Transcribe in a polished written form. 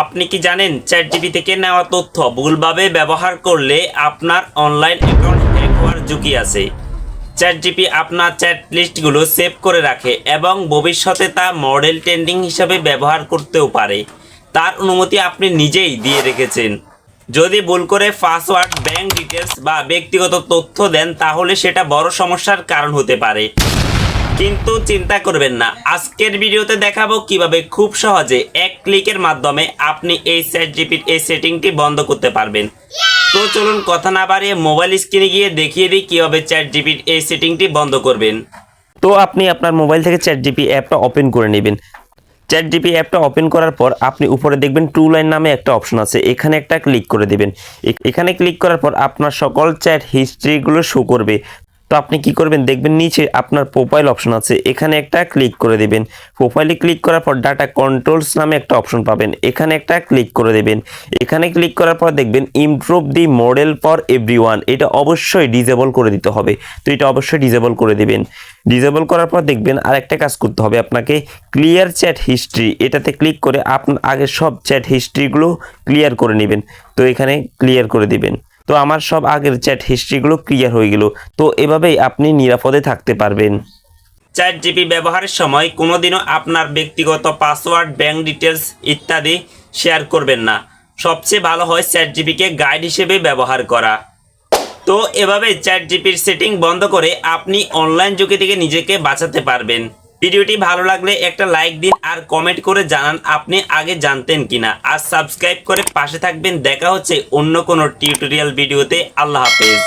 আপনি কি জানেন চ্যাটজিপিটি থেকে নেওয়া তথ্য ভুলভাবে ব্যবহার করলে আপনার অনলাইন অ্যাকাউন্ট হ্যাক হওয়ার ঝুঁকি আছে। চ্যাটজিপিটি আপনার চ্যাট লিস্টগুলো সেভ করে রাখে এবং ভবিষ্যতে তা মডেল ট্রেন্ডিং হিসাবে ব্যবহার করতেও পারে। তার অনুমতি আপনি নিজেই দিয়ে রেখেছেন। যদি ভুল করে পাসওয়ার্ড, ব্যাংক ডিটেলস বা ব্যক্তিগত তথ্য দেন তাহলে সেটা বড় সমস্যার কারণ হতে পারে। কিন্তু চিন্তা করবেন না, আজকের ভিডিওতে দেখাবো কিভাবে খুব সহজে এক ক্লিকের মাধ্যমে আপনি এই চ্যাটজিপিটির এই সেটিংটি বন্ধ করতে পারবেন। তো চলুন কথা না বাড়িয়ে মোবাইল স্ক্রিনে গিয়ে দেখিয়ে দিই কিভাবে চ্যাটজিপিটির এই সেটিংটি বন্ধ করবেন। তো আপনি আপনার মোবাইল থেকে চ্যাটজিপিটি অ্যাপটা ওপেন করে নেবেন। চ্যাটজিপিটি অ্যাপটা ওপেন করার পর আপনি উপরে দেখবেন টু লাইন নামে একটা অপশন আছে, এখানে একটা ক্লিক করে দেবেন। এখানে ক্লিক করার পর আপনার সকল চ্যাট হিস্ট্রিগুলো শো করবে। তো আপনি কি করবেন, দেখবেন নিচে আপনার প্রোফাইল অপশন আছে, এখানে একটা ক্লিক করে দেবেন। প্রোফাইলে ক্লিক করার পর ডাটা কন্ট্রোলস নামে একটা অপশন পাবেন, এখানে একটা ক্লিক করে দেবেন। এখানে ক্লিক করার পর দেখবেন improve D model for everyone, এটা অবশ্যই ডিসেবল করে দিতে হবে। তো এটা অবশ্যই ডিসেবল করে দেবেন। ডিসেবল করার পর দেখবেন আরেকটা কাজ করতে হবে আপনাকে, ক্লিয়ার চ্যাট হিস্ট্রি, এটাতে ক্লিক করে আপনার আগের সব চ্যাট হিস্ট্রিগুলো ক্লিয়ার করে নেবেন। তো এখানে ক্লিয়ার করে দিবেন। তো আমার সব আগের চ্যাট হিস্ট্রিগুলো ক্লিয়ার হয়ে গেল। তো এভাবেই আপনি নিরাপদে থাকতে পারবেন। চ্যাটজিপিটি ব্যবহারের সময় কোনোদিনও আপনার ব্যক্তিগত পাসওয়ার্ড, ব্যাংক ডিটেলস ইত্যাদি শেয়ার করবেন না। সবচেয়ে ভালো হয় চ্যাটজিপিটিকে গাইড হিসেবে ব্যবহার করা। তো এভাবে চ্যাটজিপিটির সেটিং বন্ধ করে আপনি অনলাইন ঝুঁকি থেকে নিজেকে বাঁচাতে পারবেন। ভিডিওটি ভালো লাগলে একটা লাইক দিন আর কমেন্ট করে জানান আপনি আগে জানতেন কিনা। আর সাবস্ক্রাইব করে পাশে থাকবেন। দেখা হচ্ছে অন্য কোনো টিউটোরিয়াল ভিডিওতে। আল্লাহ হাফেজ।